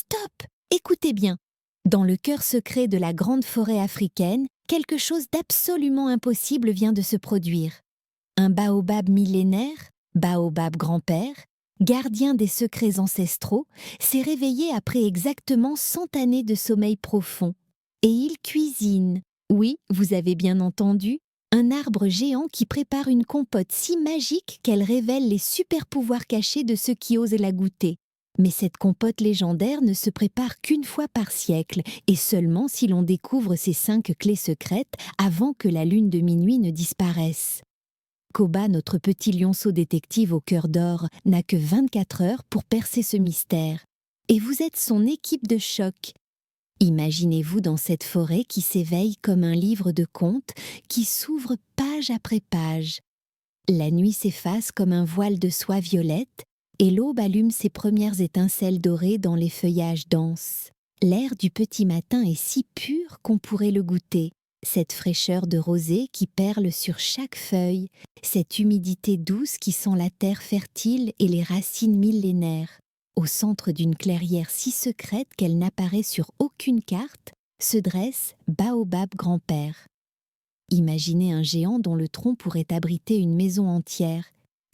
Stop! Écoutez bien. Dans le cœur secret de la grande forêt africaine, quelque chose d'absolument impossible vient de se produire. Un baobab millénaire, baobab grand-père, gardien des secrets ancestraux, s'est réveillé après exactement 100 années de sommeil profond. Et il cuisine. Oui, vous avez bien entendu, un arbre géant qui prépare une compote si magique qu'elle révèle les super-pouvoirs cachés de ceux qui osent la goûter. Mais cette compote légendaire ne se prépare qu'une fois par siècle, et seulement si l'on découvre ses 5 clés secrètes avant que la lune de minuit ne disparaisse. Koba, notre petit lionceau détective au cœur d'or, n'a que 24 heures pour percer ce mystère. Et vous êtes son équipe de choc. Imaginez-vous dans cette forêt qui s'éveille comme un livre de contes qui s'ouvre page après page. La nuit s'efface comme un voile de soie violette et l'aube allume ses premières étincelles dorées dans les feuillages denses. L'air du petit matin est si pur qu'on pourrait le goûter. Cette fraîcheur de rosée qui perle sur chaque feuille, cette humidité douce qui sent la terre fertile et les racines millénaires. Au centre d'une clairière si secrète qu'elle n'apparaît sur aucune carte, se dresse Baobab grand-père. Imaginez un géant dont le tronc pourrait abriter une maison entière,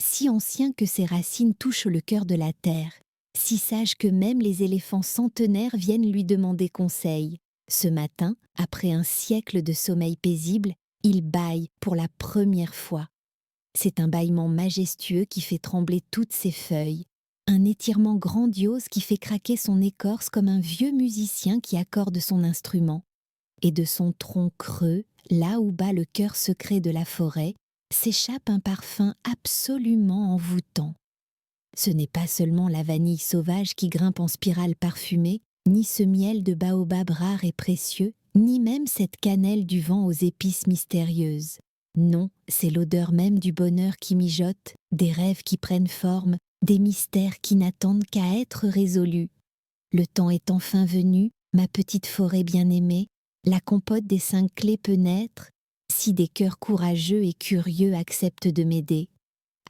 si ancien que ses racines touchent le cœur de la terre, si sage que même les éléphants centenaires viennent lui demander conseil. Ce matin, après un siècle de sommeil paisible, il bâille pour la première fois. C'est un bâillement majestueux qui fait trembler toutes ses feuilles, un étirement grandiose qui fait craquer son écorce comme un vieux musicien qui accorde son instrument. Et de son tronc creux, là où bat le cœur secret de la forêt, s'échappe un parfum absolument envoûtant. Ce n'est pas seulement la vanille sauvage qui grimpe en spirale parfumée, ni ce miel de baobab rare et précieux, ni même cette cannelle du vent aux épices mystérieuses. Non, c'est l'odeur même du bonheur qui mijote, des rêves qui prennent forme, des mystères qui n'attendent qu'à être résolus. Le temps est enfin venu, ma petite forêt bien-aimée, la compote des 5 clés peut naître, si des cœurs courageux et curieux acceptent de m'aider.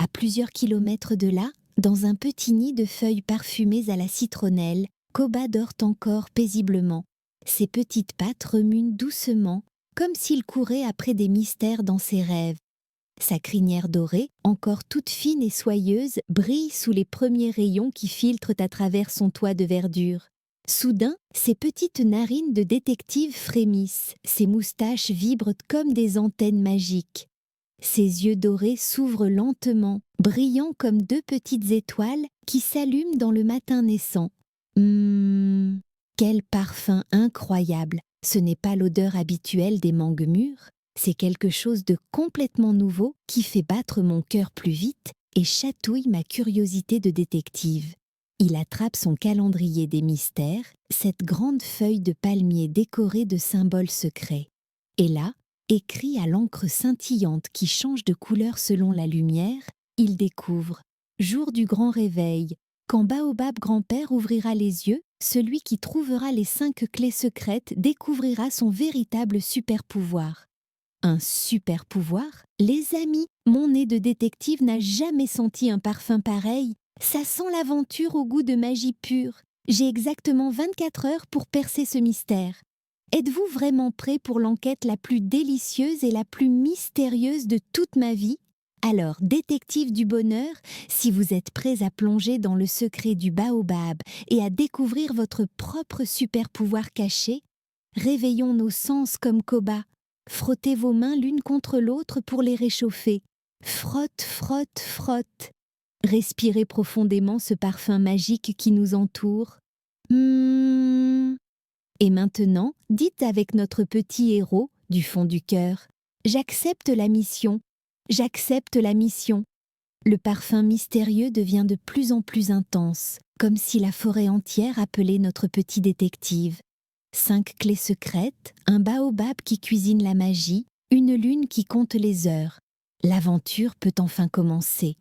À plusieurs kilomètres de là, dans un petit nid de feuilles parfumées à la citronnelle, Koba dort encore paisiblement. Ses petites pattes remuent doucement, comme s'il courait après des mystères dans ses rêves. Sa crinière dorée, encore toute fine et soyeuse, brille sous les premiers rayons qui filtrent à travers son toit de verdure. Soudain, ses petites narines de détective frémissent, ses moustaches vibrent comme des antennes magiques. Ses yeux dorés s'ouvrent lentement, brillants comme 2 petites étoiles qui s'allument dans le matin naissant. Quel parfum incroyable! Ce n'est pas l'odeur habituelle des mangues mûres, c'est quelque chose de complètement nouveau qui fait battre mon cœur plus vite et chatouille ma curiosité de détective. Il attrape son calendrier des mystères, cette grande feuille de palmier décorée de symboles secrets. Et là, écrit à l'encre scintillante qui change de couleur selon la lumière, il découvre « Jour du grand réveil ». Quand Baobab grand-père ouvrira les yeux, celui qui trouvera les 5 clés secrètes découvrira son véritable super-pouvoir. Un super-pouvoir? Les amis, mon nez de détective n'a jamais senti un parfum pareil. Ça sent l'aventure au goût de magie pure. J'ai exactement 24 heures pour percer ce mystère. Êtes-vous vraiment prêt pour l'enquête la plus délicieuse et la plus mystérieuse de toute ma vie? Alors, détective du bonheur, si vous êtes prêts à plonger dans le secret du baobab et à découvrir votre propre super-pouvoir caché, réveillons nos sens comme Koba. Frottez vos mains l'une contre l'autre pour les réchauffer. Frotte, frotte, frotte. Respirez profondément ce parfum magique qui nous entoure. Et maintenant, dites avec notre petit héros, du fond du cœur, « J'accepte la mission, j'accepte la mission ». Le parfum mystérieux devient de plus en plus intense, comme si la forêt entière appelait notre petit détective. 5 clés secrètes, un baobab qui cuisine la magie, une lune qui compte les heures. L'aventure peut enfin commencer.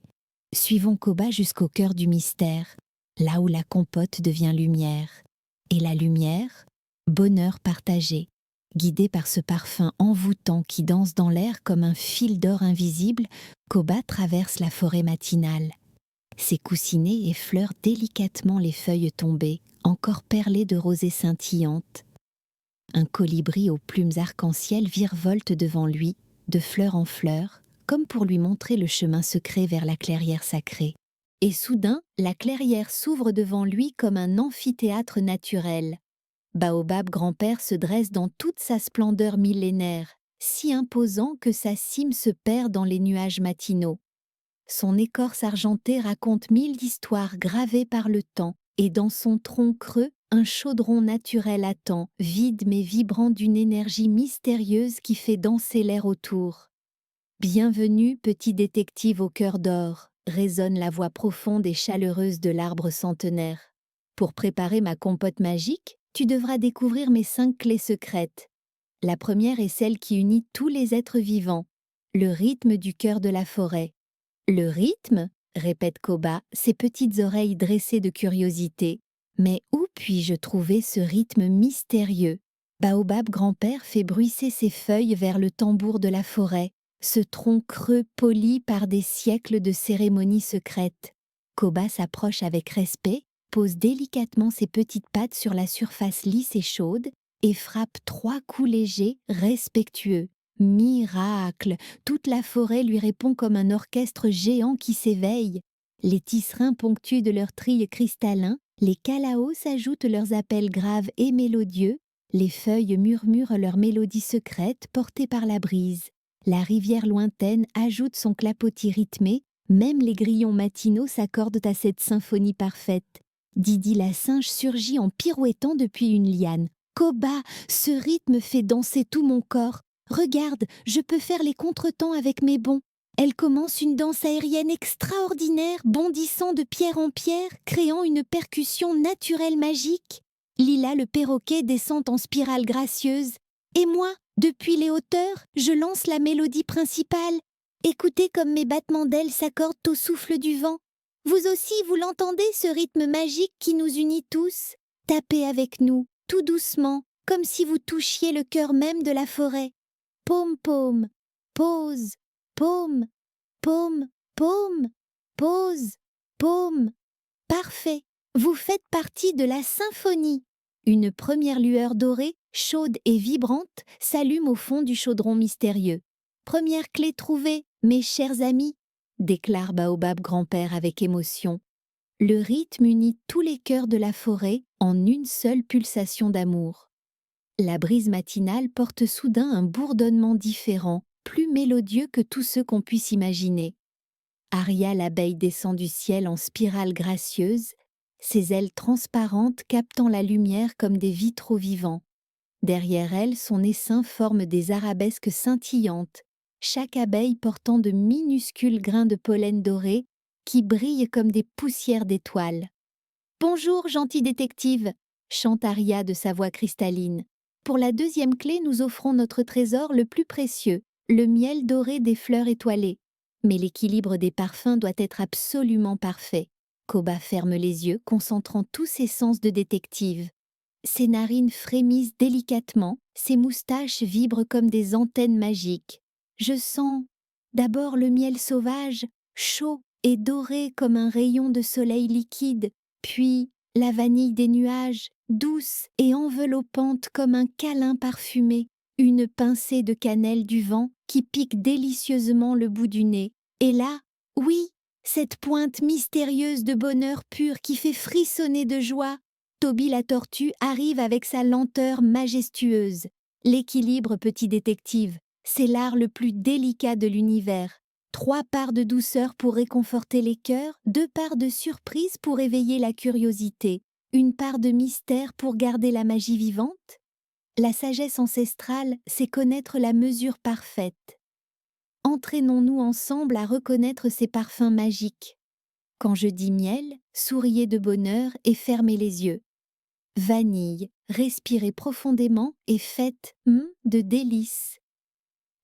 Suivons Koba jusqu'au cœur du mystère, là où la compote devient lumière. Et la lumière, bonheur partagé. Guidé par ce parfum envoûtant qui danse dans l'air comme un fil d'or invisible, Koba traverse la forêt matinale. Ses coussinets effleurent délicatement les feuilles tombées, encore perlée de rosée scintillante. Un colibri aux plumes arc-en-ciel virevolte devant lui, de fleur en fleur, comme pour lui montrer le chemin secret vers la clairière sacrée. Et soudain, la clairière s'ouvre devant lui comme un amphithéâtre naturel. Baobab grand-père se dresse dans toute sa splendeur millénaire, si imposant que sa cime se perd dans les nuages matinaux. Son écorce argentée raconte 1000 histoires gravées par le temps, et dans son tronc creux, un chaudron naturel attend, vide mais vibrant d'une énergie mystérieuse qui fait danser l'air autour. Bienvenue, petit détective au cœur d'or, résonne la voix profonde et chaleureuse de l'arbre centenaire. Pour préparer ma compote magique, tu devras découvrir mes 5 clés secrètes. La première est celle qui unit tous les êtres vivants, le rythme du cœur de la forêt. Le rythme, répète Koba, ses petites oreilles dressées de curiosité. Mais où puis-je trouver ce rythme mystérieux? Baobab grand-père fait bruisser ses feuilles vers le tambour de la forêt, ce tronc creux poli par des siècles de cérémonies secrètes. Koba s'approche avec respect, pose délicatement ses petites pattes sur la surface lisse et chaude et frappe 3 coups légers, respectueux. Miracle! Toute la forêt lui répond comme un orchestre géant qui s'éveille. Les tisserands ponctuent de leurs trilles cristallins, les calaos ajoutent leurs appels graves et mélodieux, les feuilles murmurent leurs mélodies secrètes portées par la brise. La rivière lointaine ajoute son clapotis rythmé, même les grillons matinaux s'accordent à cette symphonie parfaite. Didi la singe surgit en pirouettant depuis une liane. Koba, ce rythme fait danser tout mon corps. Regarde, je peux faire les contretemps avec mes bonds. Elle commence une danse aérienne extraordinaire, bondissant de pierre en pierre, créant une percussion naturelle magique. Lila le perroquet descend en spirale gracieuse. Et moi, depuis les hauteurs, je lance la mélodie principale. Écoutez comme mes battements d'ailes s'accordent au souffle du vent. Vous aussi, vous l'entendez, ce rythme magique qui nous unit tous? Tapez avec nous, tout doucement, comme si vous touchiez le cœur même de la forêt. Paume, paume, pause, paume, paume, paume, pause, paume. Parfait, vous faites partie de la symphonie. Une première lueur dorée, chaude et vibrante, s'allume au fond du chaudron mystérieux. Première clé trouvée, mes chers amis, déclare Baobab grand-père avec émotion. Le rythme unit tous les cœurs de la forêt en une seule pulsation d'amour. La brise matinale porte soudain un bourdonnement différent, plus mélodieux que tous ceux qu'on puisse imaginer. Aria l'abeille descend du ciel en spirale gracieuse, ses ailes transparentes captant la lumière comme des vitraux vivants. Derrière elle, son essaim forme des arabesques scintillantes, chaque abeille portant de minuscules grains de pollen doré qui brillent comme des poussières d'étoiles. « Bonjour, gentil détective !» chante Aria de sa voix cristalline. Pour la deuxième clé, nous offrons notre trésor le plus précieux, le miel doré des fleurs étoilées. Mais l'équilibre des parfums doit être absolument parfait. Koba ferme les yeux, concentrant tous ses sens de détective. Ses narines frémissent délicatement, ses moustaches vibrent comme des antennes magiques. Je sens d'abord le miel sauvage, chaud et doré comme un rayon de soleil liquide, puis la vanille des nuages, douce et enveloppante comme un câlin parfumé, une pincée de cannelle du vent qui pique délicieusement le bout du nez. Et là, oui, cette pointe mystérieuse de bonheur pur qui fait frissonner de joie. Toby la tortue arrive avec sa lenteur majestueuse. L'équilibre, petit détective, c'est l'art le plus délicat de l'univers. 3 parts de douceur pour réconforter les cœurs, 2 parts de surprise pour éveiller la curiosité, 1 part de mystère pour garder la magie vivante. La sagesse ancestrale, c'est connaître la mesure parfaite. Entraînons-nous ensemble à reconnaître ces parfums magiques. Quand je dis miel, souriez de bonheur et fermez les yeux. Vanille, respirez profondément et faites de délices.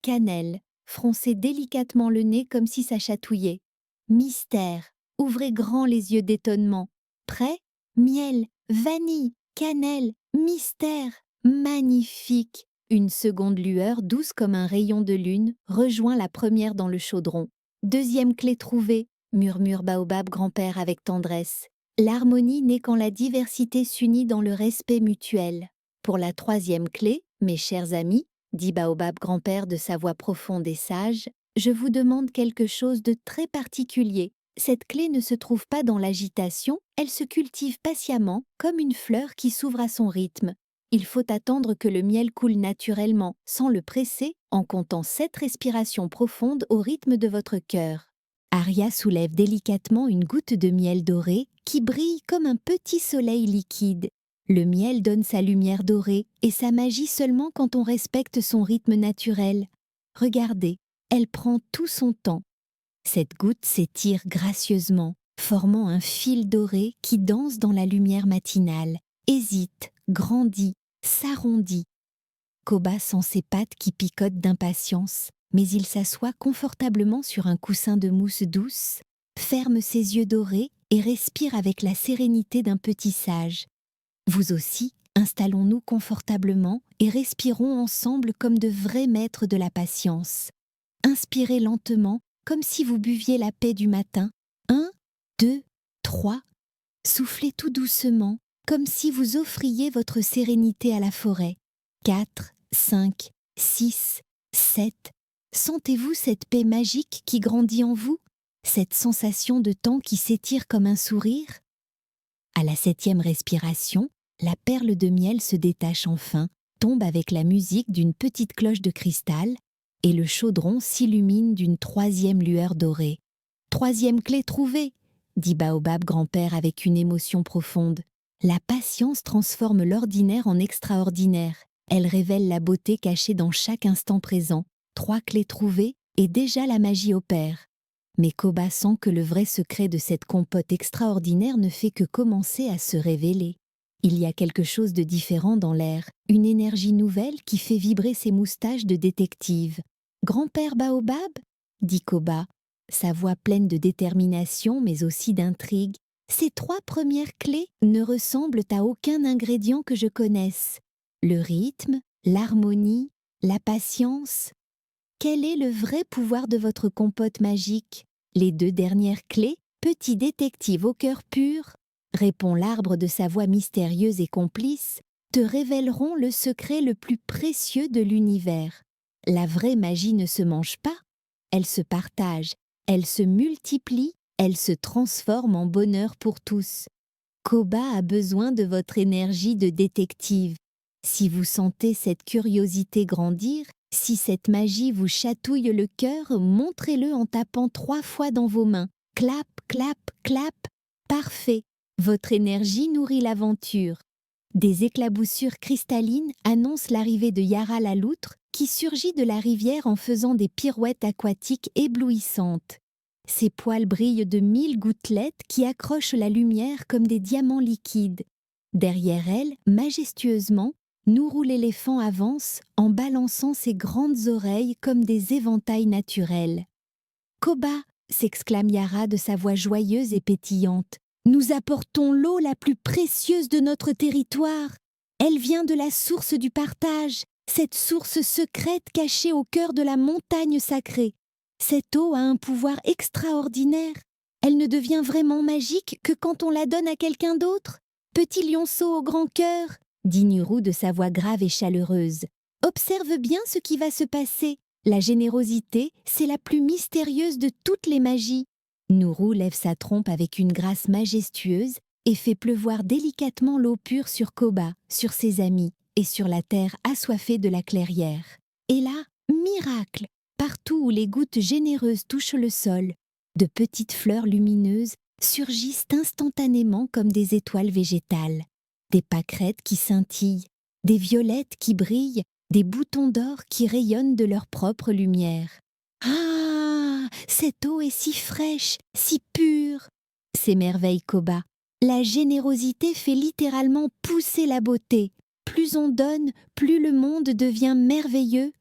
Cannelle, froncez délicatement le nez comme si ça chatouillait. Mystère, ouvrez grand les yeux d'étonnement. Prêt? Miel, vanille, cannelle, mystère, magnifique. Une seconde lueur, douce comme un rayon de lune, rejoint la première dans le chaudron. Deuxième clé trouvée, murmure Baobab grand-père avec tendresse. L'harmonie n'est quand la diversité s'unit dans le respect mutuel. Pour la troisième clé, mes chers amis, dit Baobab grand-père de sa voix profonde et sage, je vous demande quelque chose de très particulier. Cette clé ne se trouve pas dans l'agitation, elle se cultive patiemment, comme une fleur qui s'ouvre à son rythme. Il faut attendre que le miel coule naturellement, sans le presser, en comptant 7 respirations profondes au rythme de votre cœur. Aria soulève délicatement une goutte de miel doré qui brille comme un petit soleil liquide. Le miel donne sa lumière dorée et sa magie seulement quand on respecte son rythme naturel. Regardez, elle prend tout son temps. Cette goutte s'étire gracieusement, formant un fil doré qui danse dans la lumière matinale, hésite, grandit, s'arrondit. Koba sent ses pattes qui picotent d'impatience, mais il s'assoit confortablement sur un coussin de mousse douce, ferme ses yeux dorés et respire avec la sérénité d'un petit sage. Vous aussi, installons-nous confortablement et respirons ensemble comme de vrais maîtres de la patience. Inspirez lentement, comme si vous buviez la paix du matin. 1, 2, 3. Soufflez tout doucement, comme si vous offriez votre sérénité à la forêt. 4, 5, 6, 7. Sentez-vous cette paix magique qui grandit en vous? Cette sensation de temps qui s'étire comme un sourire? À la 7e respiration, la perle de miel se détache enfin, tombe avec la musique d'une petite cloche de cristal, et le chaudron s'illumine d'une 3e lueur dorée. 3e clé trouvée, dit Baobab grand-père avec une émotion profonde. La patience transforme l'ordinaire en extraordinaire. Elle révèle la beauté cachée dans chaque instant présent. 3 clés trouvées, et déjà la magie opère. Mais Koba sent que le vrai secret de cette compote extraordinaire ne fait que commencer à se révéler. Il y a quelque chose de différent dans l'air, une énergie nouvelle qui fait vibrer ses moustaches de détective. « Grand-père Baobab » dit Koba, sa voix pleine de détermination mais aussi d'intrigue. « Ces 3 premières clés ne ressemblent à aucun ingrédient que je connaisse. Le rythme, l'harmonie, la patience. Quel est le vrai pouvoir de votre compote magique? Les 2 dernières clés, petit détective au cœur pur, répond l'arbre de sa voix mystérieuse et complice, te révéleront le secret le plus précieux de l'univers. La vraie magie ne se mange pas, elle se partage, elle se multiplie, elle se transforme en bonheur pour tous. Koba a besoin de votre énergie de détective. Si vous sentez cette curiosité grandir, si cette magie vous chatouille le cœur, montrez-le en tapant 3 fois dans vos mains. Clap, clap, clap. Parfait. Votre énergie nourrit l'aventure. Des éclaboussures cristallines annoncent l'arrivée de Yara la loutre, qui surgit de la rivière en faisant des pirouettes aquatiques éblouissantes. Ses poils brillent de 1000 gouttelettes qui accrochent la lumière comme des diamants liquides. Derrière elle, majestueusement, Nourou l'éléphant avance en balançant ses grandes oreilles comme des éventails naturels. « Koba !» s'exclame Yara de sa voix joyeuse et pétillante. « Nous apportons l'eau la plus précieuse de notre territoire. Elle vient de la source du partage, cette source secrète cachée au cœur de la montagne sacrée. Cette eau a un pouvoir extraordinaire. Elle ne devient vraiment magique que quand on la donne à quelqu'un d'autre. Petit lionceau au grand cœur, dit Nourou de sa voix grave et chaleureuse. Observe bien ce qui va se passer. La générosité, c'est la plus mystérieuse de toutes les magies. Nourou lève sa trompe avec une grâce majestueuse et fait pleuvoir délicatement l'eau pure sur Koba, sur ses amis et sur la terre assoiffée de la clairière. Et là, miracle! Partout où les gouttes généreuses touchent le sol, de petites fleurs lumineuses surgissent instantanément comme des étoiles végétales. Des pâquerettes qui scintillent, des violettes qui brillent, des boutons d'or qui rayonnent de leur propre lumière. « Ah, cette eau est si fraîche, si pure !» s'émerveille Koba. La générosité fait littéralement pousser la beauté. Plus on donne, plus le monde devient merveilleux.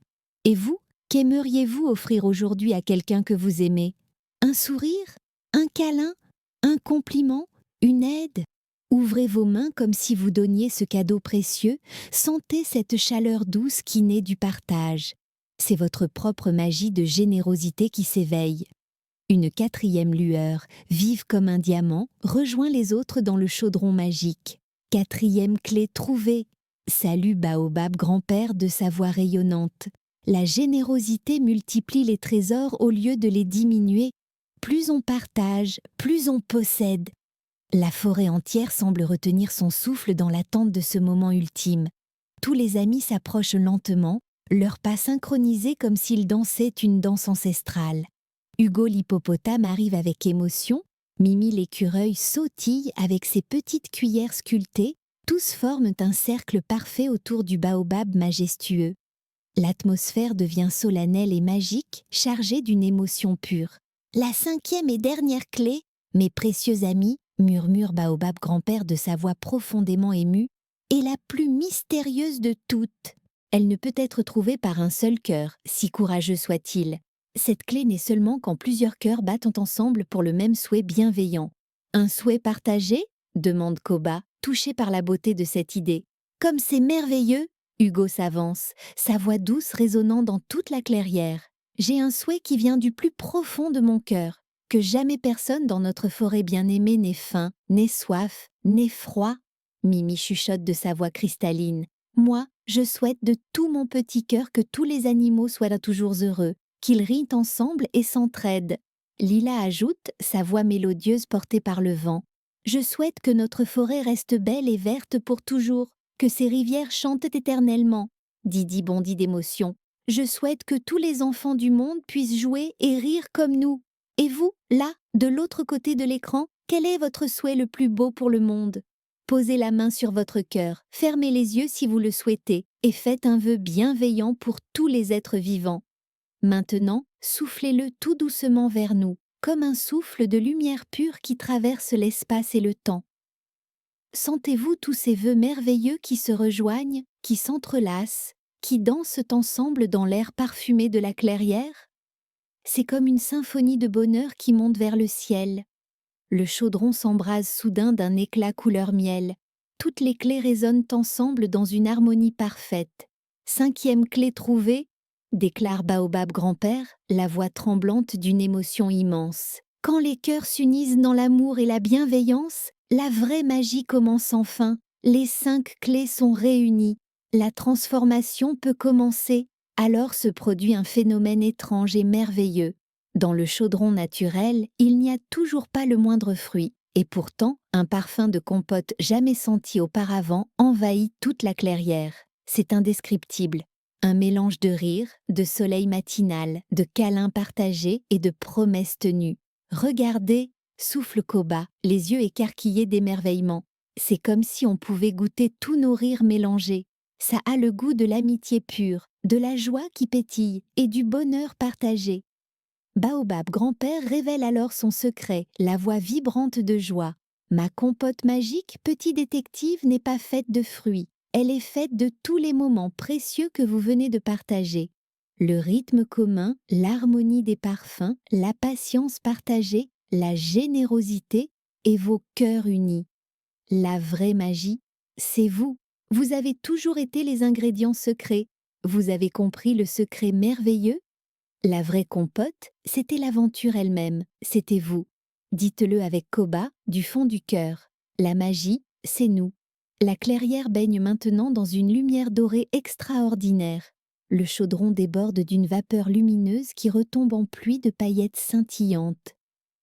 Et vous, qu'aimeriez-vous offrir aujourd'hui à quelqu'un que vous aimez? Un sourire? Un câlin? Un compliment? Une aide? Ouvrez vos mains comme si vous donniez ce cadeau précieux, sentez cette chaleur douce qui naît du partage. C'est votre propre magie de générosité qui s'éveille. Une quatrième lueur, vive comme un diamant, rejoint les autres dans le chaudron magique. Quatrième clé trouvée. Salue Baobab grand-père de sa voix rayonnante. La générosité multiplie les trésors au lieu de les diminuer. Plus on partage, plus on possède. La forêt entière semble retenir son souffle dans l'attente de ce moment ultime. Tous les amis s'approchent lentement, leurs pas synchronisés comme s'ils dansaient une danse ancestrale. Hugo l'hippopotame arrive avec émotion, Mimi l'écureuil sautille avec ses petites cuillères sculptées, tous forment un cercle parfait autour du baobab majestueux. L'atmosphère devient solennelle et magique, chargée d'une émotion pure. La cinquième et dernière clé, mes précieux amis, murmure Baobab grand-père de sa voix profondément émue, est la plus mystérieuse de toutes. Elle ne peut être trouvée par un seul cœur, si courageux soit-il. Cette clé n'est seulement quand plusieurs cœurs battent ensemble pour le même souhait bienveillant. Un souhait partagé ? Demande Koba, touché par la beauté de cette idée. Comme c'est merveilleux, Hugo s'avance, sa voix douce résonnant dans toute la clairière. J'ai un souhait qui vient du plus profond de mon cœur, que jamais personne dans notre forêt bien-aimée n'ait faim, n'ait soif, n'ait froid. Mimi chuchote de sa voix cristalline. Moi, je souhaite de tout mon petit cœur que tous les animaux soient toujours heureux, qu'ils rient ensemble et s'entraident. Lila ajoute, sa voix mélodieuse portée par le vent. Je souhaite que notre forêt reste belle et verte pour toujours, que ses rivières chantent éternellement. Didi bondit d'émotion. Je souhaite que tous les enfants du monde puissent jouer et rire comme nous. Et vous, là, de l'autre côté de l'écran, quel est votre souhait le plus beau pour le monde ? Posez la main sur votre cœur, fermez les yeux si vous le souhaitez, et faites un vœu bienveillant pour tous les êtres vivants. Maintenant, soufflez-le tout doucement vers nous, comme un souffle de lumière pure qui traverse l'espace et le temps. Sentez-vous tous ces vœux merveilleux qui se rejoignent, qui s'entrelacent, qui dansent ensemble dans l'air parfumé de la clairière ? C'est comme une symphonie de bonheur qui monte vers le ciel. Le chaudron s'embrase soudain d'un éclat couleur miel. Toutes les clés résonnent ensemble dans une harmonie parfaite. Cinquième clé trouvée, déclare Baobab grand-père, la voix tremblante d'une émotion immense. Quand les cœurs s'unissent dans l'amour et la bienveillance, la vraie magie commence enfin. Les 5 clés sont réunies. La transformation peut commencer. Alors se produit un phénomène étrange et merveilleux. Dans le chaudron naturel, il n'y a toujours pas le moindre fruit, et pourtant, un parfum de compote jamais senti auparavant envahit toute la clairière. C'est indescriptible. Un mélange de rire, de soleil matinal, de câlins partagés et de promesses tenues. Regardez, souffle Koba, les yeux écarquillés d'émerveillement. C'est comme si on pouvait goûter tous nos rires mélangés. Ça a le goût de l'amitié pure, de la joie qui pétille et du bonheur partagé. Baobab grand-père révèle alors son secret, la voix vibrante de joie. Ma compote magique, petit détective, n'est pas faite de fruits. Elle est faite de tous les moments précieux que vous venez de partager. Le rythme commun, l'harmonie des parfums, la patience partagée, la générosité et vos cœurs unis. La vraie magie, c'est vous. Vous avez toujours été les ingrédients secrets. Vous avez compris le secret merveilleux ? La vraie compote, c'était l'aventure elle-même, c'était vous. Dites-le avec Koba, du fond du cœur. La magie, c'est nous. La clairière baigne maintenant dans une lumière dorée extraordinaire. Le chaudron déborde d'une vapeur lumineuse qui retombe en pluie de paillettes scintillantes.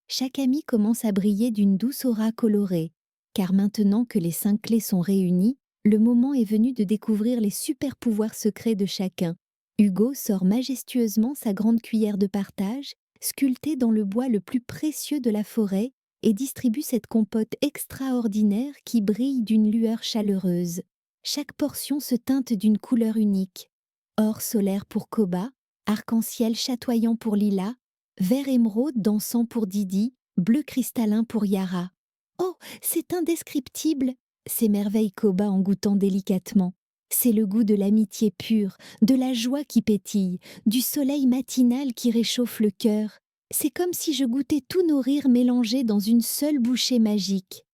Chaque ami commence à briller d'une douce aura colorée, car maintenant que les 5 clés sont réunies, le moment est venu de découvrir les super pouvoirs secrets de chacun. Hugo sort majestueusement sa grande cuillère de partage, sculptée dans le bois le plus précieux de la forêt, et distribue cette compote extraordinaire qui brille d'une lueur chaleureuse. Chaque portion se teinte d'une couleur unique. Or solaire pour Koba, arc-en-ciel chatoyant pour Lila, vert émeraude dansant pour Didi, bleu cristallin pour Yara. Oh, c'est indescriptible, s'émerveille Koba en goûtant délicatement. C'est le goût de l'amitié pure, de la joie qui pétille, du soleil matinal qui réchauffe le cœur. C'est comme si je goûtais tous nos rires mélangés dans une seule bouchée magique.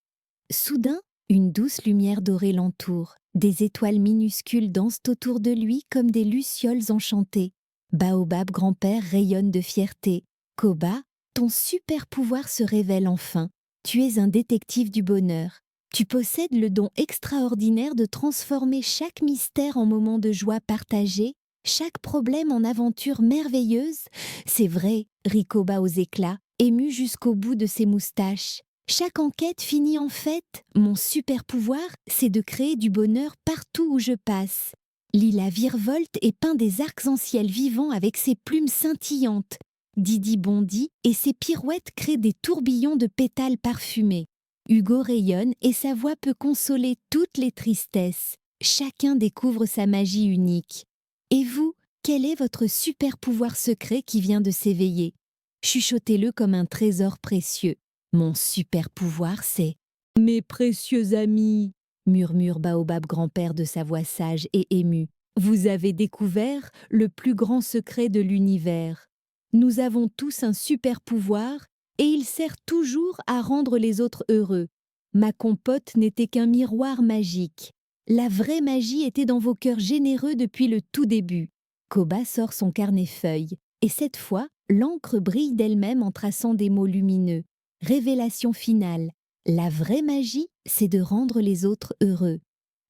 Soudain, une douce lumière dorée l'entoure. Des étoiles minuscules dansent autour de lui comme des lucioles enchantées. Baobab grand-père rayonne de fierté. Koba, Ton super pouvoir se révèle enfin. Tu es un détective du bonheur. Tu possèdes le don extraordinaire de transformer chaque mystère en moment de joie partagée, chaque problème en aventure merveilleuse. C'est vrai, rit Koba aux éclats, ému jusqu'au bout de ses moustaches. Chaque enquête finit en fête. Mon super pouvoir, c'est de créer du bonheur partout où je passe. Lila virevolte et peint des arcs-en-ciel vivants avec ses plumes scintillantes. Didi bondit et ses pirouettes créent des tourbillons de pétales parfumés. Hugo rayonne et sa voix peut consoler toutes les tristesses. Chacun découvre sa magie unique. Et vous, quel est votre super pouvoir secret qui vient de s'éveiller? Chuchotez-le comme un trésor précieux. Mon super pouvoir, c'est « Mes précieux amis !» murmure Baobab grand-père de sa voix sage et émue. Vous avez découvert le plus grand secret de l'univers. Nous avons tous un super pouvoir et il sert toujours à rendre les autres heureux. Ma compote n'était qu'un miroir magique. La vraie magie était dans vos cœurs généreux depuis le tout début. Koba sort son carnet-feuille et cette fois, l'encre brille d'elle-même en traçant des mots lumineux. Révélation finale. La vraie magie, c'est de rendre les autres heureux.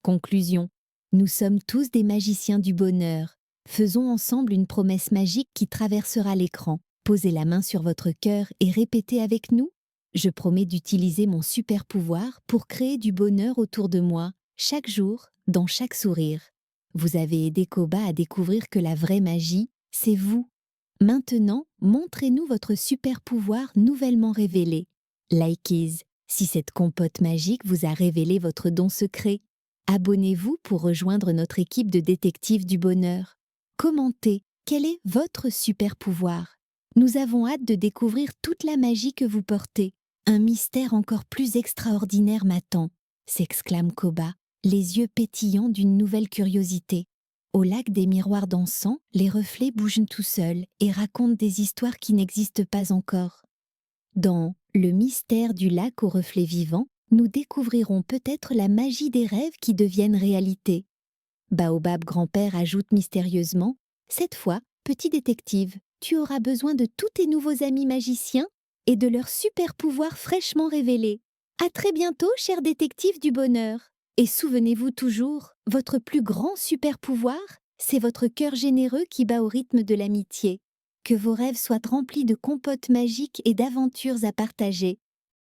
Conclusion. Nous sommes tous des magiciens du bonheur. Faisons ensemble une promesse magique qui traversera l'écran. Posez la main sur votre cœur et répétez avec nous. Je promets d'utiliser mon super pouvoir pour créer du bonheur autour de moi, chaque jour, dans chaque sourire. Vous avez aidé Koba à découvrir que la vraie magie, c'est vous. Maintenant, montrez-nous votre super pouvoir nouvellement révélé. Likez si cette compote magique vous a révélé votre don secret. Abonnez-vous pour rejoindre notre équipe de détectives du bonheur. Commentez, quel est votre super pouvoir? Nous avons hâte de découvrir toute la magie que vous portez. Un mystère encore plus extraordinaire m'attend, s'exclame Koba, les yeux pétillants d'une nouvelle curiosité. Au lac des miroirs dansants, les reflets bougent tout seuls et racontent des histoires qui n'existent pas encore. Dans Le mystère du lac aux reflets vivants, nous découvrirons peut-être la magie des rêves qui deviennent réalité. Baobab grand-père ajoute mystérieusement « Cette fois, petit détective, tu auras besoin de tous tes nouveaux amis magiciens et de leurs super pouvoirs fraîchement révélés. À très bientôt, chers détectives du bonheur. Et souvenez-vous toujours, votre plus grand super pouvoir, c'est votre cœur généreux qui bat au rythme de l'amitié. Que vos rêves soient remplis de compotes magiques et d'aventures à partager.